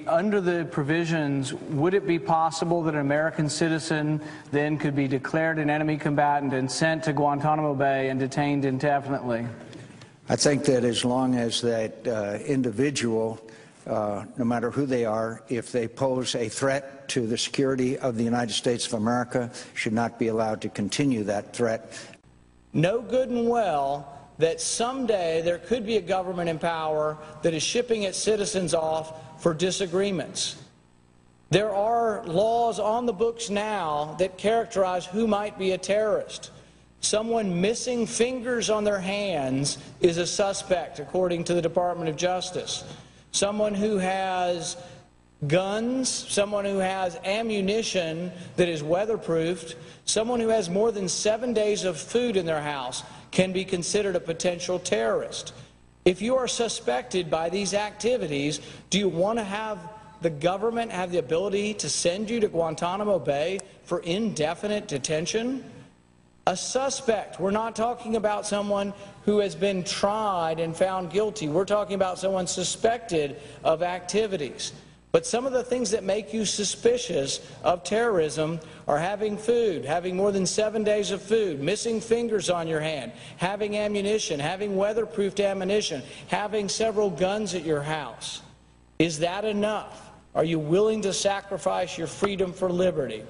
Under the provisions, would it be possible that an American citizen then could be declared an enemy combatant and sent to Guantanamo Bay and detained indefinitely? I think that as long as that individual, no matter who they are, if they pose a threat to the security of the United States of America, should not be allowed to continue that threat. Know good and well that someday there could be a government in power that is shipping its citizens off for disagreements. There are laws on the books now that characterize who might be a terrorist. Someone missing fingers on their hands is a suspect, according to the Department of Justice. Someone who has guns, someone who has ammunition that is weatherproofed, someone who has more than 7 days of food in their house can be considered a potential terrorist. If you are suspected by these activities, do you want to have the government have the ability to send you to Guantanamo Bay for indefinite detention? A suspect. We're not talking about someone who has been tried and found guilty. We're talking about someone suspected of activities. But some of the things that make you suspicious of terrorism are having food, having more than 7 days of food, missing fingers on your hand, having ammunition, having weatherproofed ammunition, having several guns at your house. Is that enough? Are you willing to sacrifice your freedom for liberty?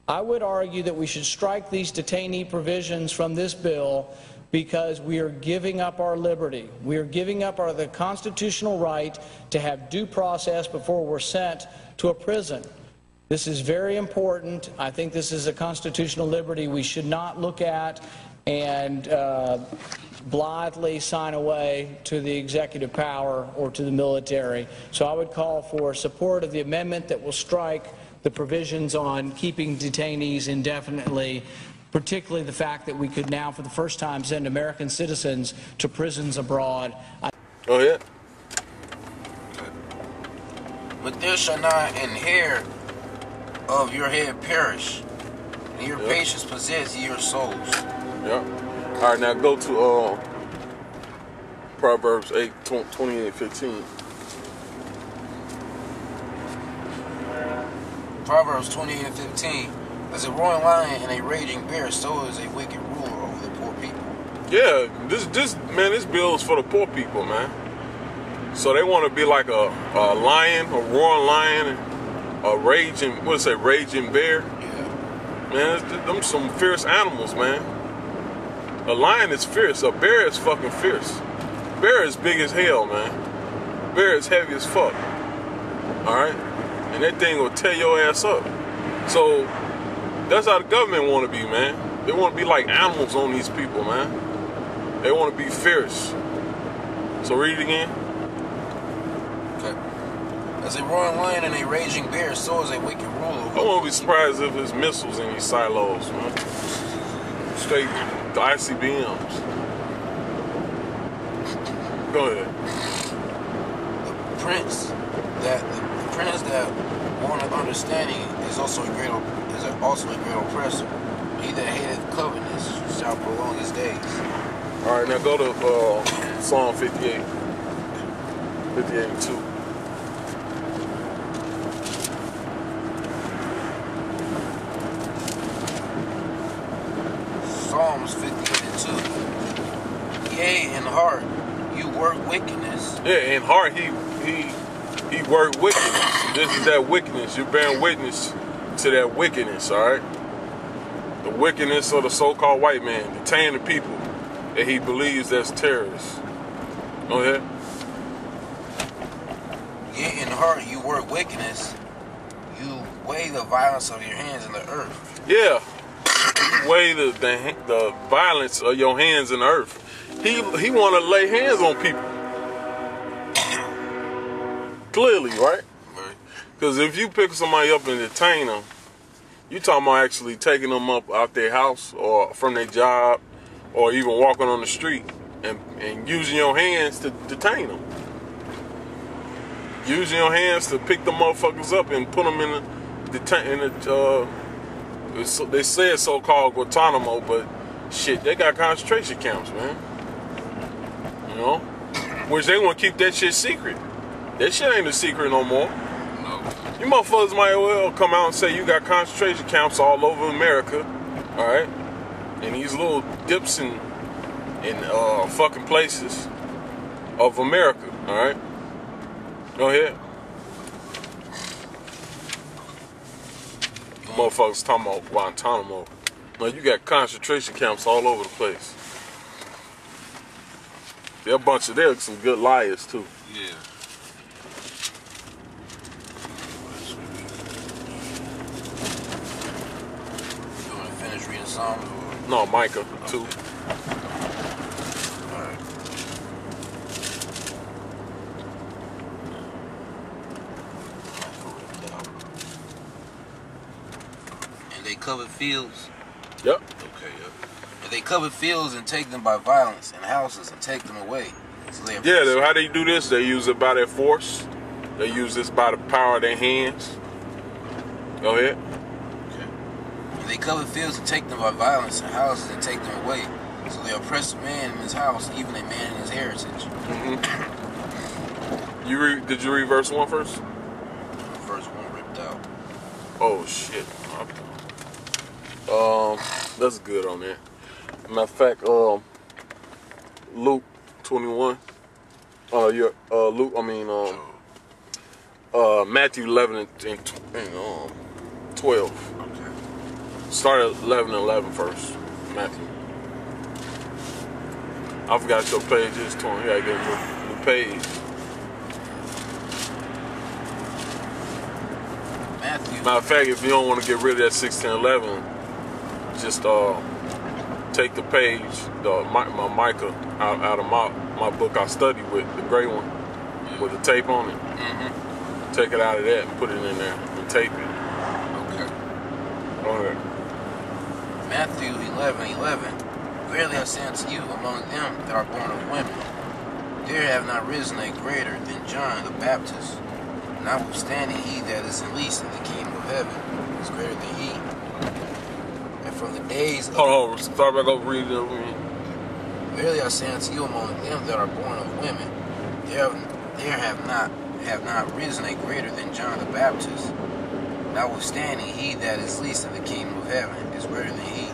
I would argue that we should strike these detainee provisions from this bill because we are giving up our liberty. We are giving up the constitutional right to have due process before we're sent to a prison. This is very important. I think this is a constitutional liberty we should not look at and blithely sign away to the executive power or to the military. So I would call for support of the amendment that will strike the provisions on keeping detainees indefinitely, particularly the fact that we could now, for the first time, send American citizens to prisons abroad. Oh, yeah? But there shall not an hair of your head perish, and your patience possess your souls. Yeah. All right, now go to Proverbs 8:28-15. Proverbs 28:15. As a roaring lion and a raging bear, so is a wicked ruler over the poor people. Yeah, this bill is for the poor people, man. So they want to be like a lion, a roaring lion, a raging bear. Yeah. Man, them some fierce animals, man. A lion is fierce. A bear is fucking fierce. Bear is big as hell, man. Bear is heavy as fuck. All right, and that thing will tear your ass up. So that's how the government want to be, man. They want to be like animals on these people, man. They want to be fierce. So read it again. Okay. As a roaring lion and a raging bear, so is a wicked ruler. I won't be surprised if there's missiles in these silos, man. Straight ICBMs. Go ahead. The prince that wanted understanding is also a great oppressor. He that hateth covetousness shall prolong his days. All right, now go to Psalm 58. 58:2. Psalms 58:2. Yea, in heart you work wickedness. Yeah, in heart he worked wickedness. This is that wickedness. You're bearing witness to that wickedness, all right? The wickedness of the so-called white man, detaining the people that he believes that's terrorists. Go ahead. Yea, in heart you work wickedness. You weigh the violence of your hands in the earth. Yeah. You weigh the violence of your hands in the earth. He want to lay hands on people. Clearly, right? Because if you pick somebody up and detain them, you talking about actually taking them up out their house or from their job or even walking on the street and using your hands to detain them. Using your hands to pick the motherfuckers up and put them in they say it's so-called Guantanamo, but shit, they got concentration camps, man. You know? Which they want to keep that shit secret. That shit ain't a secret no more. You motherfuckers might well come out and say you got concentration camps all over America, all right? And these little dips in fucking places of America, all right? Go ahead. Motherfuckers talking about Guantanamo. No, you got concentration camps all over the place. They're some good liars too. Yeah. You want to finish reading Psalms? Or? No, Micah 2. Alright. And they covered fields. Yep. Okay, yep. And they covered fields and take them by violence, and houses and take them away. So they How they do this? They use it by their force. They use this by the power of their hands. Go ahead. Okay. And they cover fields and take them by violence, and houses and take them away. So they oppress a man in his house, even a man in his heritage. Mm-hmm. Did you read verse 1 first? Verse 1 ripped out. Oh shit. That's good on that. Matter of fact, Luke 21. Matthew 11 and 12. Okay. Start at 11 and 11 first. Matthew. I forgot your page is 20. You gotta get a new page. Matthew. Matter of fact, if you don't want to get rid of that 1611, just take the page, my Micah out of my book I studied with, the gray one, with the tape on it. Mm-hmm. Take it out of that and put it in there and tape it. Okay. Go ahead. Matthew 11:11. Verily I say unto you, among them that are born of women, there have not risen a greater than John the Baptist. Notwithstanding, he that is in least in the kingdom of heaven is greater than he. And from the days of... Hold on, start back over reading it over me. Verily I say unto you, among them that are born of women, there have not risen a greater than John the Baptist. Notwithstanding, he that is least in the kingdom of heaven is greater than he.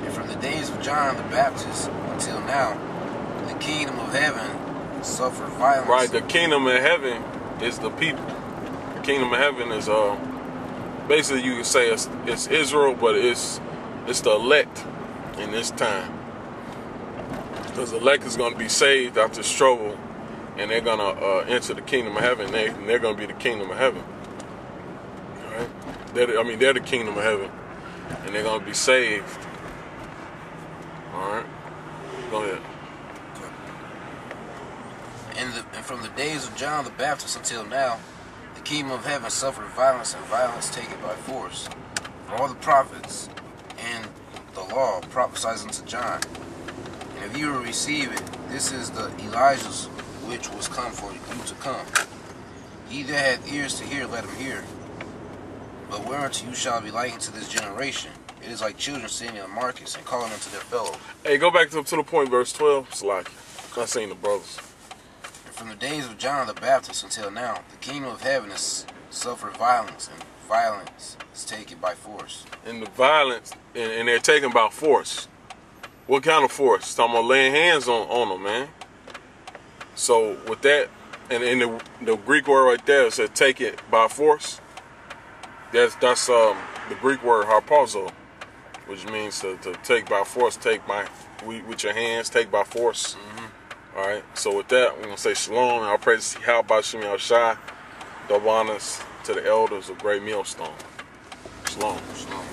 And from the days of John the Baptist until now, the kingdom of heaven suffered violence. Right, the kingdom of heaven is the people. The kingdom of heaven is basically you could say it's Israel, but it's the elect in this time. Because the elect is going to be saved after struggle, and they're going to enter the kingdom of heaven. They're going to be the kingdom of heaven. All right? They're the kingdom of heaven, and they're going to be saved. All right? Go ahead. And from the days of John the Baptist until now, the kingdom of heaven suffered violence, and violence taken by force. For all the prophets and the law prophesies unto John. And if you will receive it, this is the Elijah's which was come for you to come. He that hath ears to hear, let him hear. But whereunto you shall be likened to this generation, it is like children sitting in the markets and calling unto their fellows. Hey, go back to the point, verse 12. It's like, I seen the brothers. From the days of John the Baptist until now, the kingdom of heaven has suffered violence, and violence is taken by force. And the violence, and they're taken by force. What kind of force? It's talking about laying hands on them, man. So with that, and in the Greek word right there, it says take it by force. That's the Greek word harpazo, which means to take by force, with your hands, take by force. Mm-hmm. All right, so with that, we're going to say shalom, and I'll pray to see how about Shemi Al-Shai, double honors to the elders of Great Millstone. Shalom. Shalom.